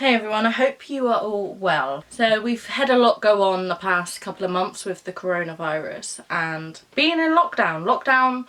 Hey everyone, I hope you are all well. So we've had a lot go on the past couple of months with the coronavirus and being in lockdown. Lockdown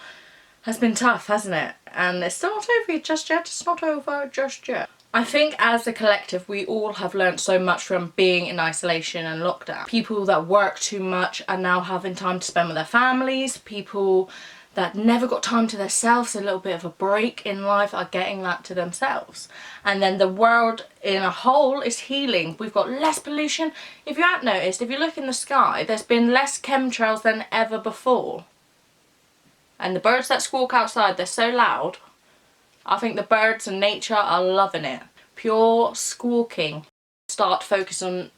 has been tough, hasn't it? And it's still not over just yet. It's not over just yet. I think as a collective we all have learnt so much from being in isolation and lockdown. People that work too much are now having time to spend with their families. People that never got time to themselves, a little bit of a break in life, are getting that to themselves. And then the world in a whole is healing. We've got less pollution. If you haven't noticed, if you look in the sky, there's been less chemtrails than ever before. And the birds that squawk outside, they're so loud. I think the birds and nature are loving it. Pure squawking. Start focusing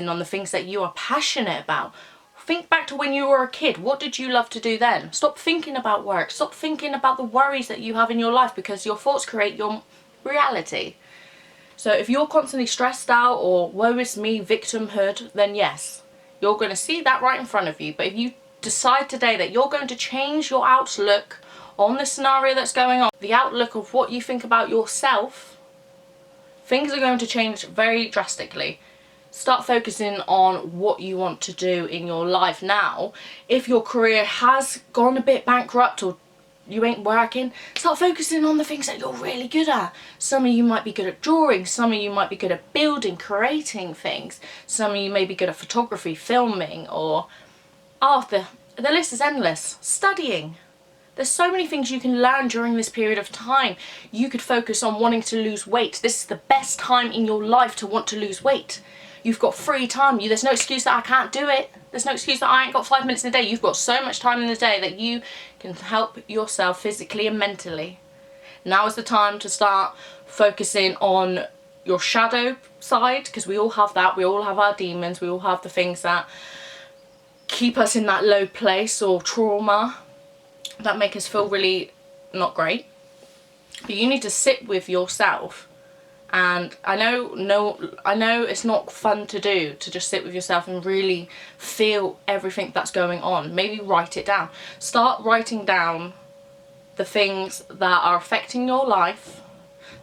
on the things that you are passionate about. Think back to when you were a kid. What did you love to do then? Stop thinking about work. Stop thinking about the worries that you have in your life, because your thoughts create your reality. So if you're constantly stressed out or woe is me, victimhood, then yes, you're going to see that right in front of you. But if you decide today that you're going to change your outlook on the scenario that's going on, the outlook of what you think about yourself, things are going to change very drastically. Start focusing on what you want to do in your life now. If your career has gone a bit bankrupt or you ain't working, start focusing on the things that you're really good at. Some of you might be good at drawing, some of you might be good at building, creating things. Some of you may be good at photography, filming, or the list is endless. Studying. There's so many things you can learn during this period of time. You could focus on wanting to lose weight. This is the best time in your life to want to lose weight. You've got free time. There's no excuse that I can't do it. There's no excuse that I ain't got 5 minutes in a day. You've got so much time in the day that you can help yourself physically and mentally. Now is the time to start focusing on your shadow side, because we all have that. We all have our demons. We all have the things that keep us in that low place, or trauma that make us feel really not great. But you need to sit with yourself. And I know it's not fun to do, to just sit with yourself and really feel everything that's going on. Maybe write it down. Start writing down the things that are affecting your life,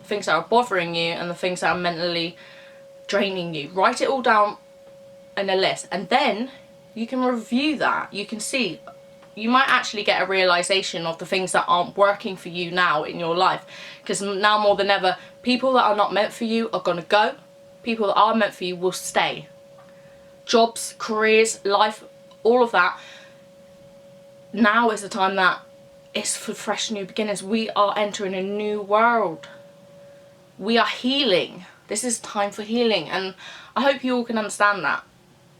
the things that are bothering you, and the things that are mentally draining you. Write it all down in a list, and then you can review that. You can see, you might actually get a realization of the things that aren't working for you now in your life. Because now more than ever, people that are not meant for you are going to go. People that are meant for you will stay. Jobs, careers, life, all of that. Now is the time that it's for fresh new beginnings. We are entering a new world. We are healing. This is time for healing. And I hope you all can understand that.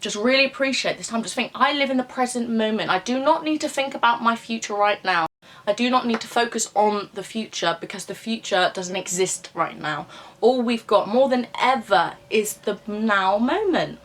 Just really appreciate this time. Just think, I live in the present moment. I do not need to think about my future right now. I do not need to focus on the future, because the future doesn't exist right now. All we've got more than ever is the now moment.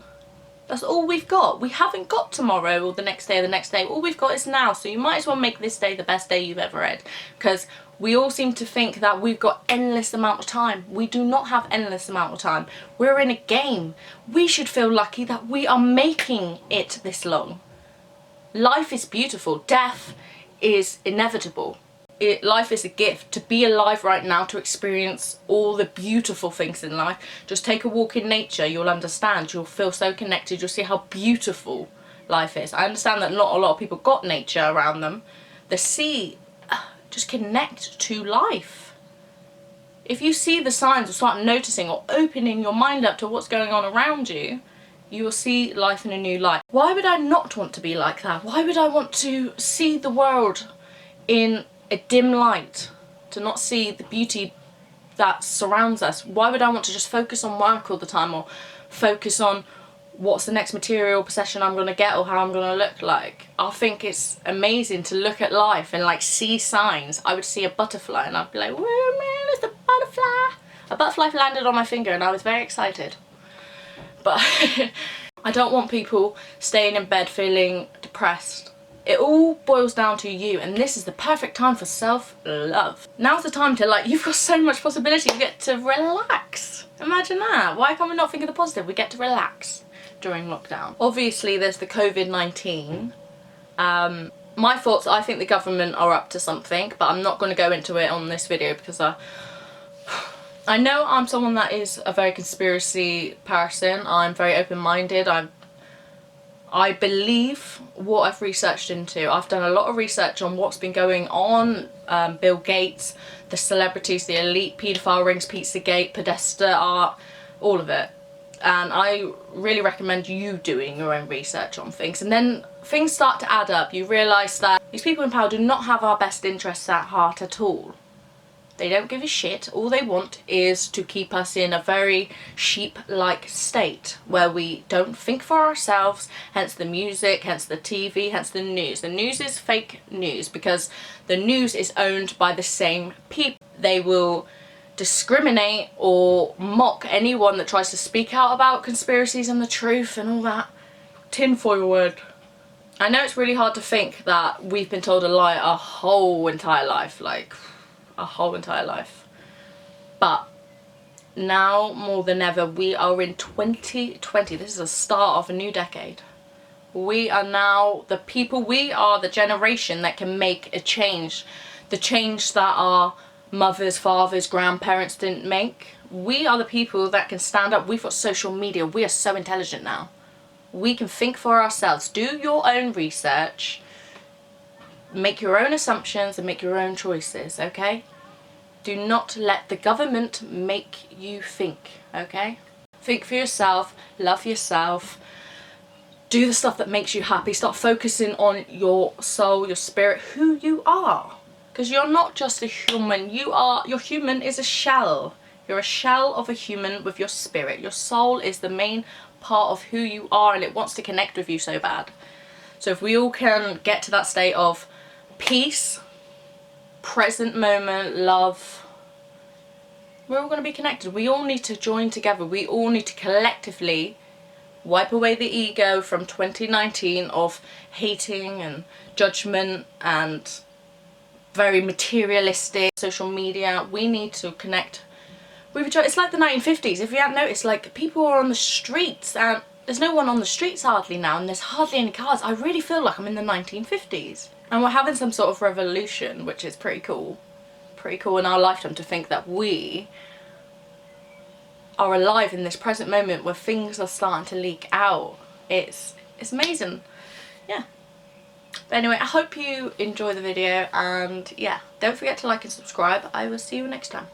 That's all we've got. We haven't got tomorrow or the next day or the next day. All we've got is now. So you might as well make this day the best day you've ever had, because we all seem to think that we've got endless amount of time. We do not have endless amount of time. We're in a game. We should feel lucky that we are making it this long. Life is beautiful. Death is inevitable. Life is a gift. To be alive right now, to experience all the beautiful things in life, just take a walk in nature. You'll understand. You'll feel so connected. You'll see how beautiful life is. I understand that not a lot of people got nature around them. The sea, just connect to life. If you see the signs or start noticing or opening your mind up to what's going on around you, you will see life in a new light. Why would I not want to be like that? Why would I want to see the world in a dim light, to not see the beauty that surrounds us? Why would I want to just focus on work all the time, or focus on what's the next material possession I'm going to get or how I'm going to look like? I think it's amazing to look at life and like see signs. I would see a butterfly and I'd be like, whoa man, it's a butterfly. A butterfly landed on my finger and I was very excited. But I don't want people staying in bed feeling depressed. It all boils down to you, and this is the perfect time for self-love. Now's the time to, you've got so much possibility. You get to relax. Imagine that. Why can't we not think of the positive? We get to relax during lockdown. Obviously, there's the COVID-19. My thoughts, I think the government are up to something, but I'm not going to go into it on this video because I know I'm someone that is a very conspiracy person. I'm very open-minded. I believe what I've researched into. I've done a lot of research on what's been going on. Bill Gates, the celebrities, the elite, paedophile rings, Pizzagate, Podesta art, all of it. And I really recommend you doing your own research on things. And then things start to add up. You realise that these people in power do not have our best interests at heart at all. They don't give a shit. All they want is to keep us in a very sheep-like state where we don't think for ourselves, hence the music, hence the TV, hence the news. The news is fake news because the news is owned by the same people. They will discriminate or mock anyone that tries to speak out about conspiracies and the truth and all that tinfoil word. I know it's really hard to think that we've been told a lie our whole entire life, like our whole entire life. But now more than ever, we are in 2020. This is the start of a new decade. We are now the people, we are the generation that can make a change. The change that our mothers, fathers, grandparents didn't make. We are the people that can stand up. We've got social media. We are so intelligent now. We can think for ourselves. Do your own research. Make your own assumptions and make your own choices, okay? Do not let the government make you think, okay? Think for yourself, love yourself, do the stuff that makes you happy. Start focusing on your soul, your spirit, who you are. Because you're not just a human, your human is a shell. You're a shell of a human with your spirit. Your soul is the main part of who you are and it wants to connect with you so bad. So if we all can get to that state of peace, present moment, love, we're all going to be connected. We all need to join together. We all need to collectively wipe away the ego from 2019 of hating and judgment and very materialistic social media. We need to connect with each other. It's like the 1950s. If you haven't noticed, like, people are on the streets and there's no one on the streets hardly now and there's hardly any cars. I really feel like I'm in the 1950s. And we're having some sort of revolution, which is pretty cool. Pretty cool in our lifetime to think that we are alive in this present moment where things are starting to leak out. It's amazing. Yeah. But anyway, I hope you enjoy the video and yeah, don't forget to like and subscribe. I will see you next time.